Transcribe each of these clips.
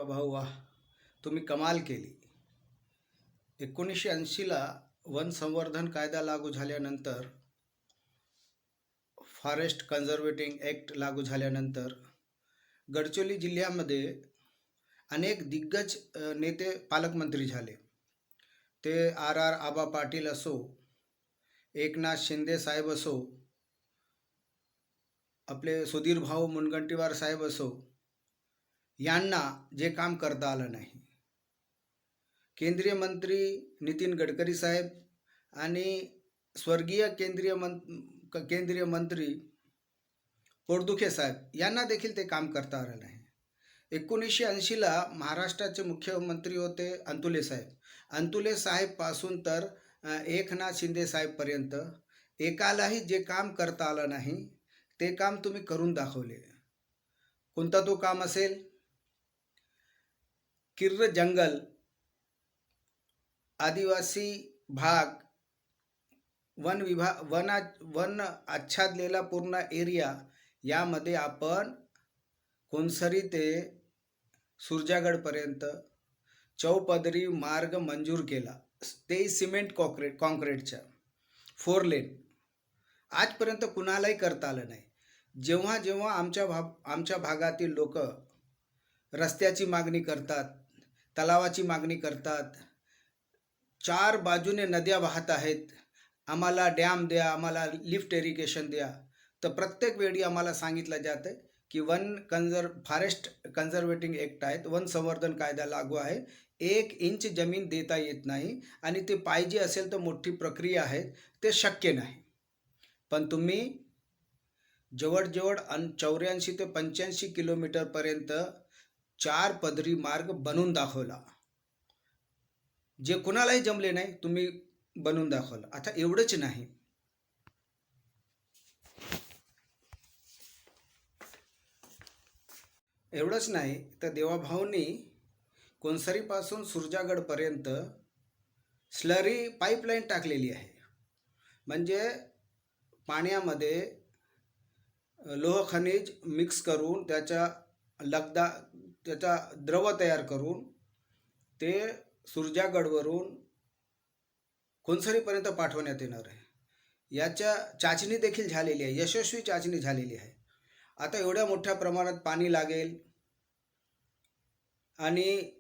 देवाभाऊ वाह! तुम्ही कमाल केली. 1980ला वन संवर्धन कायदा लागू झाल्यानंतर, फॉरेस्ट कन्झर्वेटिंग ॲक्ट लागू झाल्यानंतर गडचिरोली जिल्ह्यामध्ये अनेक दिग्गज नेते पालकमंत्री झाले. ते आर आबा पाटील असो, एकनाथ शिंदे साहेब असो, आपले सुधीर भाऊ मुनगंटीवार साहेब असो, यांना जे काम करता आलं नाही. केंद्रीय मंत्री नितीन गडकरी साहेब आणि स्वर्गीय केंद्रीय मंत्री पोटदुखे साहेब यांना देखील ते काम करता आलं नाही. 1980ला महाराष्ट्राचे मुख्यमंत्री होते अंतुले साहेब. अंतुले साहेबपासून तर एकनाथ शिंदे साहेबपर्यंत एकालाही जे काम करता आलं नाही ते काम तुम्ही करून दाखवले. कोणता तो काम असेल? किर्र जंगल, आदिवासी भाग, वन आच्छादलेला पूर्ण एरिया, यामध्ये आपण कोनसरी ते सुरजागडपर्यंत चौपदरी मार्ग मंजूर केला, ते सिमेंट कॉन्क्रीटच्या 4 लेन. आजपर्यंत कुणालाही करता आलं नाही. जेव्हा जेव्हा आमच्या भागातील लोक रस्त्याची मागणी करतात, तलावाची मागणी करतात, 4 बाजूने नद्या वाहत आहेत, आम्हाला डॅम द्या, आम्हाला लिफ्ट इरिगेशन द्या, तर प्रत्येक वेळी आम्हाला सांगितलं जातं की फॉरेस्ट कन्झर्वेटिंग ॲक्ट आहेत, वन संवर्धन कायदा लागू आहे, 1 इंच जमीन देता येत नाही आणि ते पाहिजे असेल तर मोठी प्रक्रिया आहे, ते शक्य नाही. पण तुम्ही जवळजवळ 84 ते 85 किलोमीटरपर्यंत 4 पदरी मार्ग बनवून दाखवला. जे कुणालाही जमले नाही, तुम्ही बनवून दाखवलं. आता एवढंच नाही, तर देवाभाऊंनी कोनसरीपासून सुरजागडपर्यंत स्लरी पाईपलाईन टाकलेली आहे. म्हणजे पाण्यामध्ये लोह खनिज मिक्स करून त्याचा द्रव तयार करून ते सुरजागडवरून कोनसरीपर्यंत पाठवण्यात येणार आहे. याच्या चाचणी देखील झालेली आहे, यशस्वी चाचणी झालेली आहे. आता एवढ्या मोठ्या प्रमाणात पाणी लागेल आणि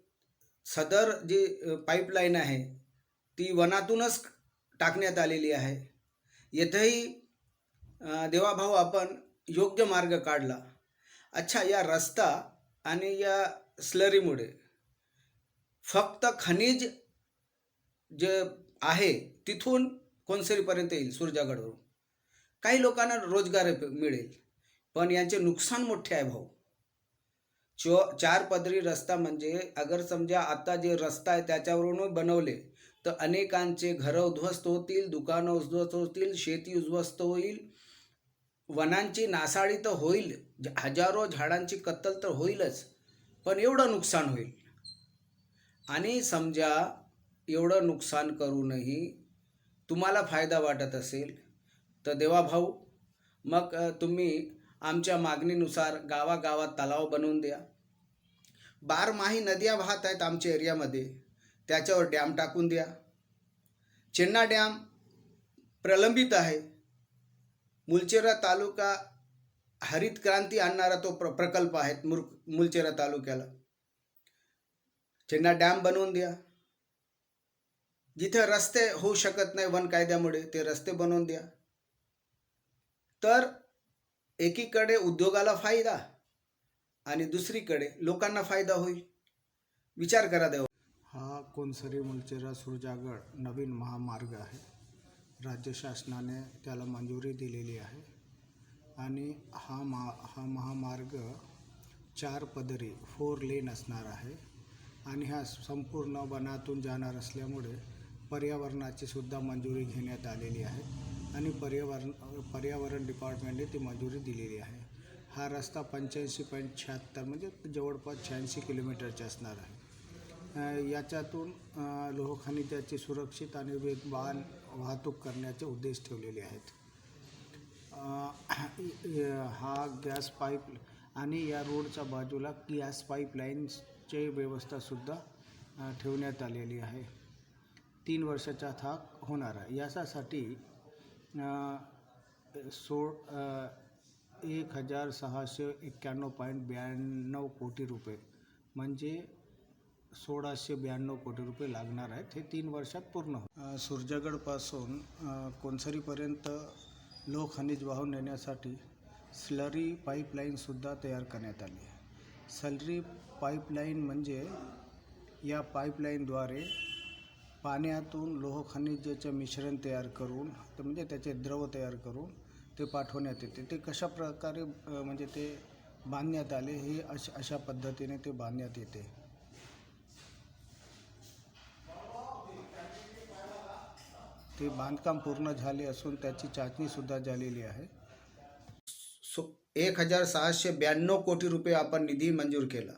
सदर जी पाईपलाईन आहे ती वनातूनच टाकण्यात आलेली आहे. येथेही देवाभाऊ आपण योग्य मार्ग काढला. अच्छा, या रस्ता आणि या स्लरीमुळे फक्त खनिज जे आहे तिथून कोनसरीपर्यंत येईल, सुरजागडवरून काही लोकांना रोजगार मिळेल, पण यांचे नुकसान मोठे आहे भाऊ. 4 पदरी रस्ता म्हणजे अगर समजा आता जे रस्ता आहे त्याच्यावरून बनवले तर अनेकांचे घरं उद्ध्वस्त होतील, दुकानं उद्ध्वस्त होतील, शेती उद्ध्वस्त होईल, वनांची नासाडी तर होईल, हजारो झाडांची कत्तल तर होईलच, पण एवढं नुकसान होईल. आणि समजा एवढं नुकसान करूनही तुम्हाला फायदा वाटत असेल तर देवाभाऊ, मग तुम्ही आमच्या मागणीनुसार गावागावात तलाव बनवून द्या. 12माही नद्या वाहत आहेत आमच्या एरियामध्ये, त्याच्यावर डॅम टाकून द्या. चेन्ना डॅम प्रलंबित आहे. मुलचेरा तालुका हरित क्रांती आणणारा तो प्रकल्प आहे मुलचेरा तालुक्याला. चेन्ना डॅम बनवून द्या. जिथे रस्ते होऊ शकत नाही वन कायद्यामुळे, ते रस्ते बनवून द्या. तर एकीकडे उद्योगाला फायदा आणि दुसरीकडे लोकांना फायदा होईल. विचार करा देवा. हा कोनसरी मुलचेरा सुरजागड नवीन महामार्ग आहे. राज्य शासनाने त्याला मंजुरी दिलेली आहे आणि हा महामार्ग 4 पदरी 4 लेन असणार आहे आणि हा संपूर्ण वनातून जाणार असल्यामुळे पर्यावरणाची सुद्धा मंजुरी घेण्यात आलेली आहे आणि पर्यावरण डिपार्टमेंटने ती मंजुरी दिलेली आहे. हा रस्ता 85.76 म्हणजे जवळपास 86 किलोमीटरचा असणार आहे. याच्यातून लोह खनिजाची सुरक्षित आणि वेगवान वाहतूक करण्याचे उद्देश ठेवलेले आहेत. हा गॅस पाईप आणि या रोडच्या बाजूला गॅस पाईपलाईन ची व्यवस्थासुद्धा ठेवण्यात आलेली आहे. 3 वर्षाचा थाक होणार आहे. याच्यासाठी 1,691.92 कोटी रुपये म्हणजे 1,692 कोटी रुपये लागणार आहेत. हे 3 वर्षात पूर्ण होईल. सुरजागडपासून कोनसरीपर्यंत लोहखनिज वाहून नेण्यासाठी स्लरी पाईपलाईनसुद्धा तयार करण्यात आली आहे. स्लरी पाईपलाईन म्हणजे या पाईपलाईनद्वारे पाण्यातून लोहखनिजाचं मिश्रण तयार करून म्हणजे त्याचे द्रव तयार करून ते पाठवण्यात येते. ते कशा प्रकारे म्हणजे ते बांधण्यात आले हे अशा पद्धतीने ते बांधण्यात येते. ते बांधकाम पूर्ण झाले असून त्याची चाचणीसुद्धा झालेली आहे. 1,692 कोटी रुपये आपण निधी मंजूर केला.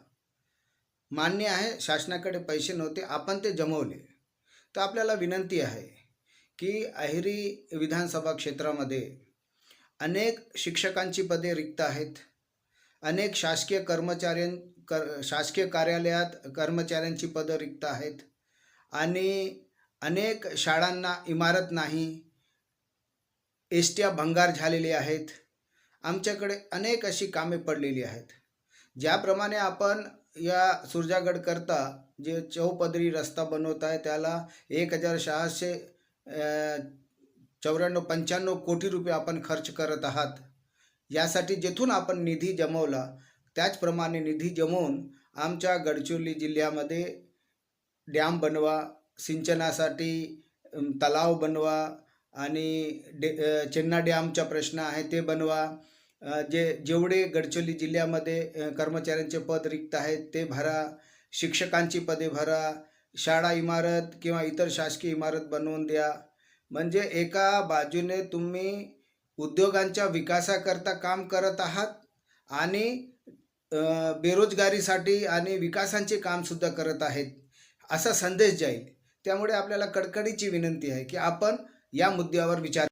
मान्य आहे, शासनाकडे पैसे नव्हते, आपण ते जमवले. तर आपल्याला विनंती आहे की अहेरी विधानसभा क्षेत्रामध्ये अनेक शिक्षकांची पदे रिक्त आहेत. अनेक शासकीय कार्यालयात कर्मचाऱ्यांची पदं रिक्त आहेत आणि अनेक शाळांना इमारत नाही. एसट्या भंगार झालेल्या आहेत. आमच्याकडे अनेक अशी कामे पडलेली आहेत. ज्याप्रमाणे आपण या सुरजागडकरता जे चौपदरी रस्ता बनवत आहे त्याला 1,695 कोटी रुपये आपण खर्च करत आहात. यासाठी जेथून आपण निधी जमवला त्याचप्रमाणे निधी जमवून आमच्या गडचिरोली जिल्ह्यामध्ये डॅम बनवा, सिंचनासाठी तलाव बनवा आणि चेन्ना डॅमचा प्रश्न आहे ते बनवा. जेवढे गडचिरोली जिल्ह्यामध्ये कर्मचाऱ्यांचे पद रिक्त आहेत ते भरा. शिक्षकांची पदे भरा. शाळा इमारत किंवा इतर शासकीय इमारत बनवून द्या. म्हणजे एका बाजूने तुम्ही उद्योगांच्या विकासाकरता काम करत आहात आणि बेरोजगारीसाठी आणि विकासांचे कामसुद्धा करत आहेत असा संदेश जाईल. त्यामुळे आपल्याला कडकडीची विनंती आहे की आपण या मुद्द्यावर विचार